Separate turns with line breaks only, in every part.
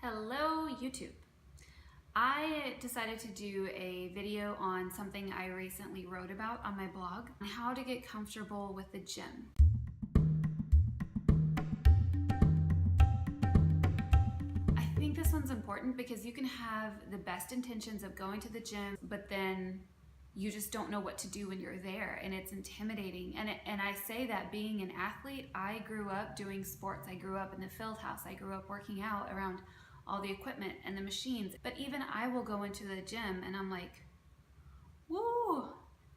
Hello YouTube. I decided to do a video on something I recently wrote about on my blog, on how to get comfortable with the gym. I think this one's important because you can have the best intentions of going to the gym, but then you just don't know what to do when you're there, and it's intimidating. And I say that being an athlete, I grew up doing sports. I grew up in the field house. I grew up working out around all the equipment and the machines. But even I will go into the gym and I'm like, woo,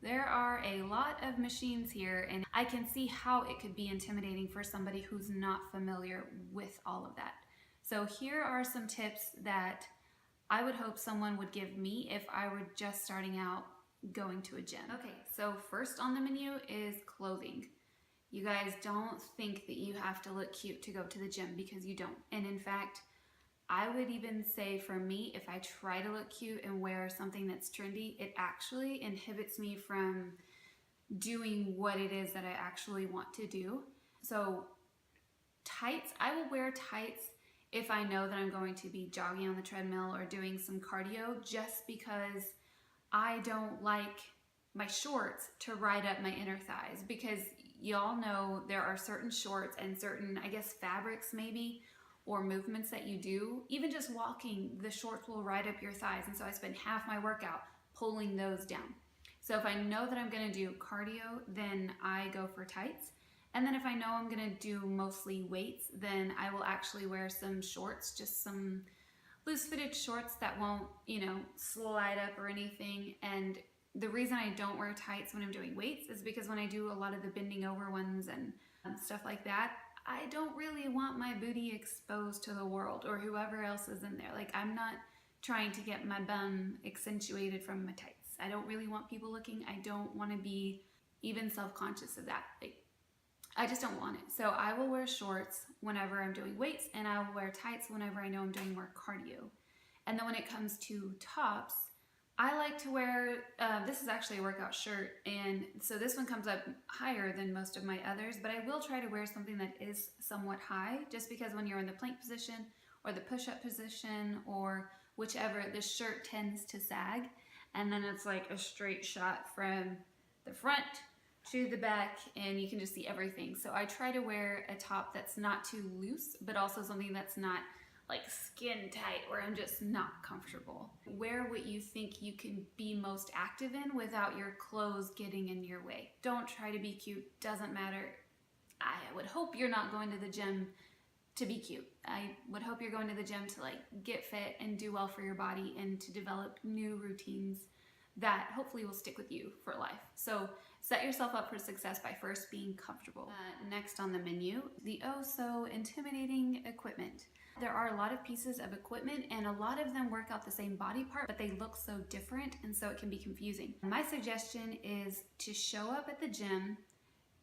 there are a lot of machines here, and I can see how it could be intimidating for somebody who's not familiar with all of that. So here are some tips that I would hope someone would give me if I were just starting out going to a gym. Okay, so first on the menu is clothing. You guys don't think that you have to look cute to go to the gym, because you don't. And in fact, I would even say for me, if I try to look cute and wear something that's trendy, it actually inhibits me from doing what it is that I actually want to do. So tights, I will wear tights if I know that I'm going to be jogging on the treadmill or doing some cardio, just because I don't like my shorts to ride up my inner thighs, because y'all know there are certain shorts and certain, I guess, fabrics maybe, or movements that you do. Even just walking, the shorts will ride up your thighs, and so I spend half my workout pulling those down. So if I know that I'm gonna do cardio, then I go for tights. And then if I know I'm gonna do mostly weights, then I will actually wear some shorts, just some loose fitted shorts that won't, slide up or anything. And the reason I don't wear tights when I'm doing weights is because when I do a lot of the bending over ones and stuff like that, I don't really want my booty exposed to the world or whoever else is in there. Like, I'm not trying to get my bum accentuated from my tights. I don't really want people looking. I don't want to be even self-conscious of that. I just don't want it. So I will wear shorts whenever I'm doing weights, and I will wear tights whenever I know I'm doing more cardio. And then when it comes to tops, I like to wear, this is actually a workout shirt, and so this one comes up higher than most of my others, but I will try to wear something that is somewhat high, just because when you're in the plank position or the push-up position or whichever, the shirt tends to sag, and then it's like a straight shot from the front to the back, and you can just see everything. So I try to wear a top that's not too loose, but also something that's not like skin tight where I'm just not comfortable. Wear what you think you can be most active in without your clothes getting in your way. Don't try to be cute, doesn't matter. I would hope you're not going to the gym to be cute. I would hope you're going to the gym to get fit and do well for your body and to develop new routines that hopefully will stick with you for life. So set yourself up for success by first being comfortable. Next on the menu, the oh so intimidating equipment. There are a lot of pieces of equipment, and a lot of them work out the same body part, but they look so different, and so it can be confusing. My suggestion is to show up at the gym.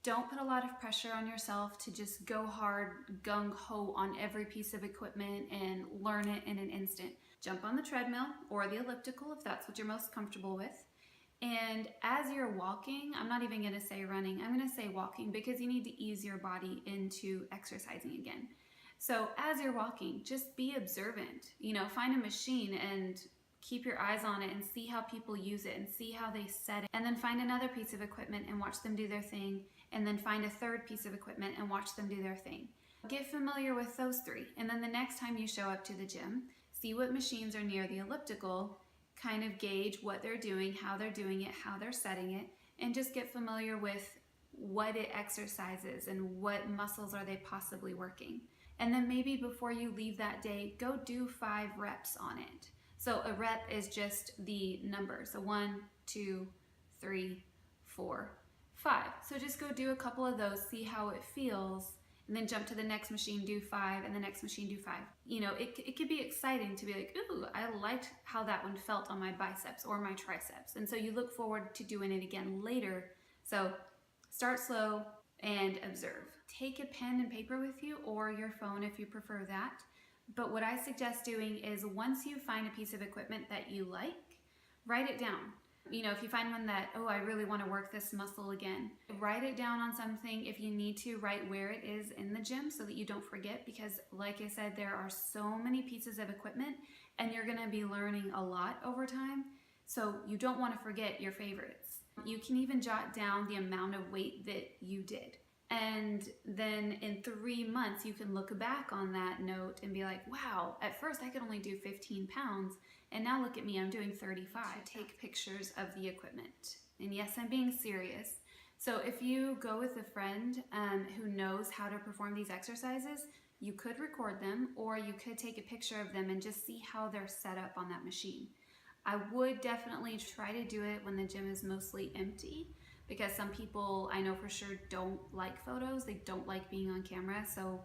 Don't put a lot of pressure on yourself to just go hard, gung-ho on every piece of equipment and learn it in an instant. Jump on the treadmill or the elliptical if that's what you're most comfortable with. And as you're walking, I'm not even gonna say running, I'm gonna say walking, because you need to ease your body into exercising again. So as you're walking, just be observant. Find a machine and keep your eyes on it and see how people use it and see how they set it. And then find another piece of equipment and watch them do their thing. And then find a third piece of equipment and watch them do their thing. Get familiar with those three. And then the next time you show up to the gym, see what machines are near the elliptical, kind of gauge what they're doing, how they're doing it, how they're setting it, and just get familiar with what it exercises and what muscles are they possibly working. And then maybe before you leave that day, go do 5 reps on it. So a rep is just the number. So 1, 2, 3, 4, 5. So just go do a couple of those, see how it feels, and then jump to the next machine, do 5, and the next machine, do 5. It could be exciting to be like, ooh, I liked how that one felt on my biceps or my triceps. And so you look forward to doing it again later. So start slow and observe. Take a pen and paper with you, or your phone if you prefer that. But what I suggest doing is, once you find a piece of equipment that you like, write it down. You know, if you find one that, oh, I really want to work this muscle again, write it down on something. If you need to, write where it is in the gym so that you don't forget, because like I said, there are so many pieces of equipment and you're going to be learning a lot over time. So you don't want to forget your favorites. You can even jot down the amount of weight that you did. And then in 3 months, you can look back on that note and be like, wow, at first I could only do 15 pounds. And now look at me, I'm doing 35. Take pictures of the equipment. And yes, I'm being serious. So if you go with a friend who knows how to perform these exercises, you could record them, or you could take a picture of them and just see how they're set up on that machine. I would definitely try to do it when the gym is mostly empty, because some people I know for sure don't like photos. They don't like being on camera. So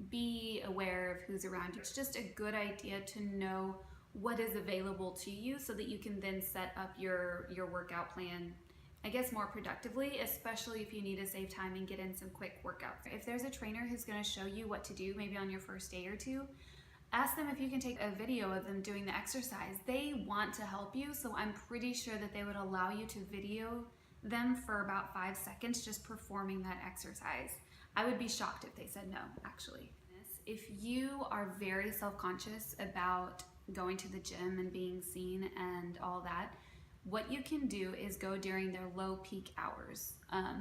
be aware of who's around you. It's just a good idea to know what is available to you so that you can then set up your workout plan, I guess, more productively, especially if you need to save time and get in some quick workouts. If there's a trainer who's going to show you what to do, maybe on your first day or two, ask them if you can take a video of them doing the exercise. They want to help you, so I'm pretty sure that they would allow you to video them for about 5 seconds just performing that exercise. I would be shocked if they said no, actually. If you are very self-conscious about going to the gym and being seen and all that, what you can do is go during their low peak hours,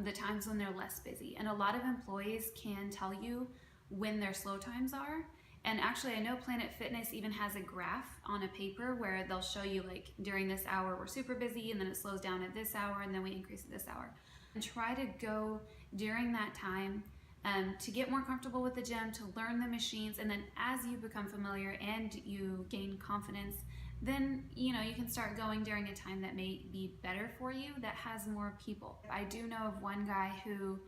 the times when they're less busy. And a lot of employees can tell you when their slow times are. And actually, I know Planet Fitness even has a graph on a paper where they'll show you, like, during this hour we're super busy, and then it slows down at this hour, and then we increase at this hour. And try to go during that time to get more comfortable with the gym, to learn the machines, and then as you become familiar and you gain confidence, then you can start going during a time that may be better for you, that has more people. I do know of one guy who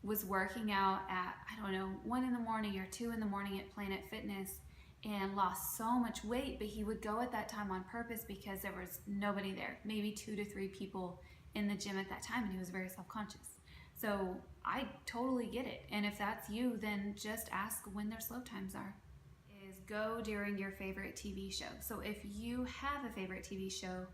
was working out at, I don't know, 1 in the morning or 2 in the morning at Planet Fitness and lost so much weight, but he would go at that time on purpose because there was nobody there, maybe 2 to 3 people in the gym at that time, and he was very self-conscious. So I totally get it. And if that's you, then just ask when their slow times are. Is go during your favorite TV show. So if you have a favorite TV show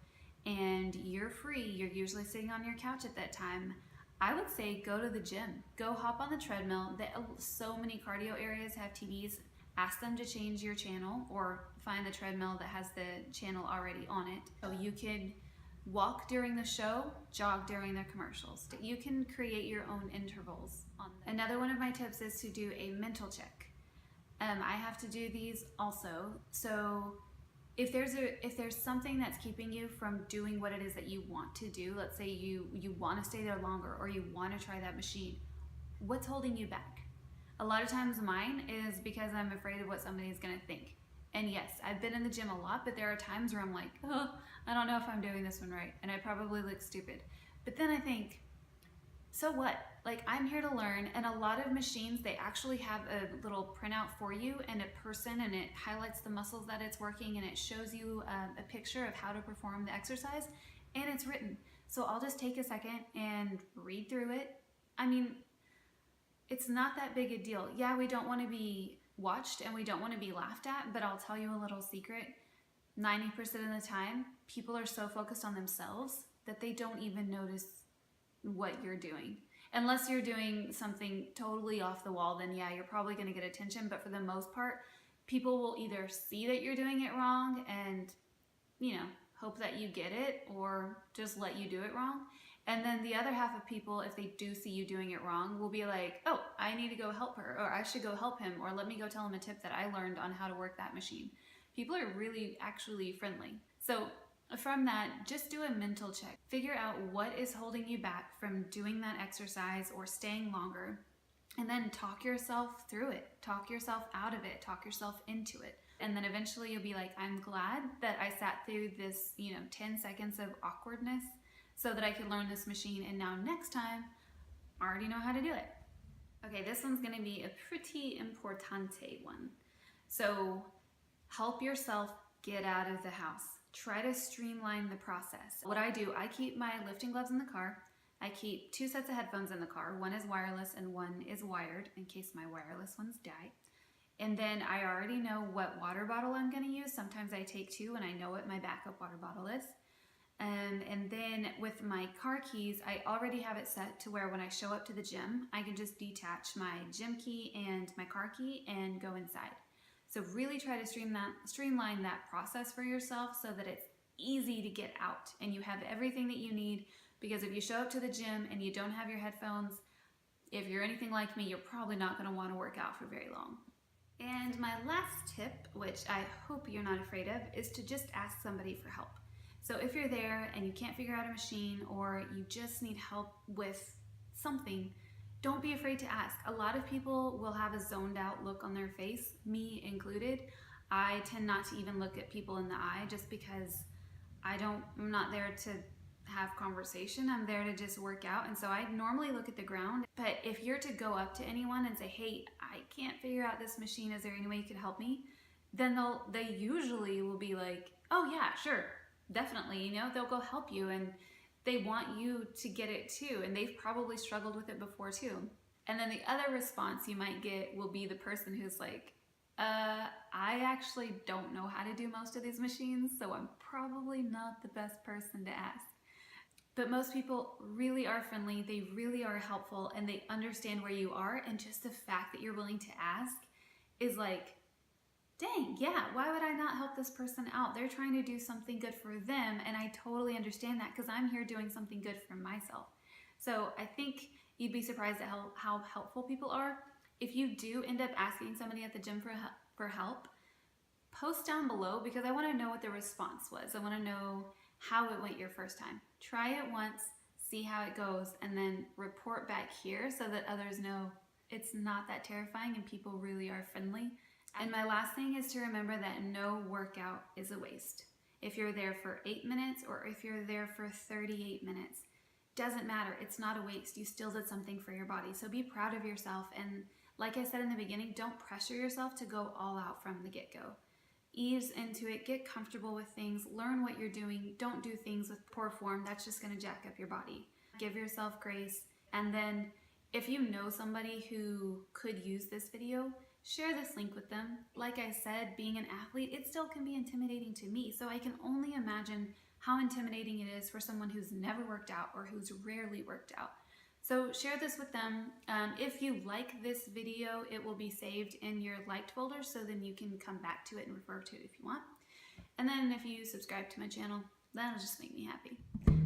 and you're free, you're usually sitting on your couch at that time, I would say go to the gym. Go hop on the treadmill. So many cardio areas have TVs. Ask them to change your channel, or find the treadmill that has the channel already on it. So you can walk during the show, jog during the commercials. You can create your own intervals on them. Another one of my tips is to do a mental check. I have to do these also. So if there's something that's keeping you from doing what it is that you want to do, let's say you want to stay there longer, or you want to try that machine, what's holding you back? A lot of times mine is because I'm afraid of what somebody's going to think. And yes, I've been in the gym a lot, but there are times where I'm like, oh, I don't know if I'm doing this one right, and I probably look stupid. But then I think, so what? Like, I'm here to learn, and a lot of machines, they actually have a little printout for you and a person, and it highlights the muscles that it's working, and it shows you a picture of how to perform the exercise, and it's written. So I'll just take a second and read through it. I mean, it's not that big a deal. Yeah, we don't want to be watched and we don't want to be laughed at, but I'll tell you a little secret. 90% of the time, people are so focused on themselves that they don't even notice what you're doing. Unless you're doing something totally off the wall, then yeah, you're probably going to get attention. But for the most part, people will either see that you're doing it wrong and, hope that you get it, or just let you do it wrong. And then the other half of people, if they do see you doing it wrong, will be like, oh, I need to go help her, or I should go help him, or let me go tell him a tip that I learned on how to work that machine. People are really actually friendly. So from that, just do a mental check. Figure out what is holding you back from doing that exercise or staying longer, and then talk yourself through it. Talk yourself out of it. Talk yourself into it. And then eventually you'll be like, I'm glad that I sat through this, 10 seconds of awkwardness so that I could learn this machine, and now next time, I already know how to do it. Okay, this one's gonna be a pretty importante one. So help yourself get out of the house. Try to streamline the process. What I do, I keep my lifting gloves in the car. I keep 2 sets of headphones in the car. One is wireless and one is wired in case my wireless ones die. And then I already know what water bottle I'm gonna use. Sometimes I take 2 and I know what my backup water bottle is. And then with my car keys, I already have it set to where when I show up to the gym, I can just detach my gym key and my car key and go inside. So really try to streamline that process for yourself so that it's easy to get out and you have everything that you need. Because if you show up to the gym and you don't have your headphones, if you're anything like me, you're probably not going to want to work out for very long. And my last tip, which I hope you're not afraid of, is to just ask somebody for help. So if you're there and you can't figure out a machine or you just need help with something, don't be afraid to ask. A lot of people will have a zoned out look on their face, me included. I tend not to even look at people in the eye just because I'm not there to have conversation. I'm there to just work out. And so I normally look at the ground. But if you're to go up to anyone and say, hey, I can't figure out this machine, is there any way you could help me? Then they usually will be like, oh yeah, sure, definitely. You know, they'll go help you and they want you to get it too. And they've probably struggled with it before too. And then the other response you might get will be the person who's like, I actually don't know how to do most of these machines, so I'm probably not the best person to ask. But most people really are friendly, they really are helpful, and they understand where you are, and just the fact that you're willing to ask is like, dang, yeah, why would I not help this person out? They're trying to do something good for them, and I totally understand that because I'm here doing something good for myself. So I think you'd be surprised at how helpful people are. If you do end up asking somebody at the gym for help, post down below because I want to know what the response was. I want to know how it went your first time. Try it once, see how it goes, and then report back here so that others know it's not that terrifying and people really are friendly. And my last thing is to remember that no workout is a waste. If you're there for 8 minutes or if you're there for 38 minutes, doesn't matter. It's not a waste. You still did something for your body. So be proud of yourself. And like I said in the beginning, don't pressure yourself to go all out from the get-go. Ease into it, get comfortable with things, learn what you're doing, don't do things with poor form. That's just going to jack up your body. Give yourself grace. And then if you know somebody who could use this video, share this link with them. Like I said, being an athlete, it still can be intimidating to me. So I can only imagine how intimidating it is for someone who's never worked out or who's rarely worked out. So share this with them. If you like this video, it will be saved in your liked folder, so then you can come back to it and refer to it if you want. And then if you subscribe to my channel, that'll just make me happy.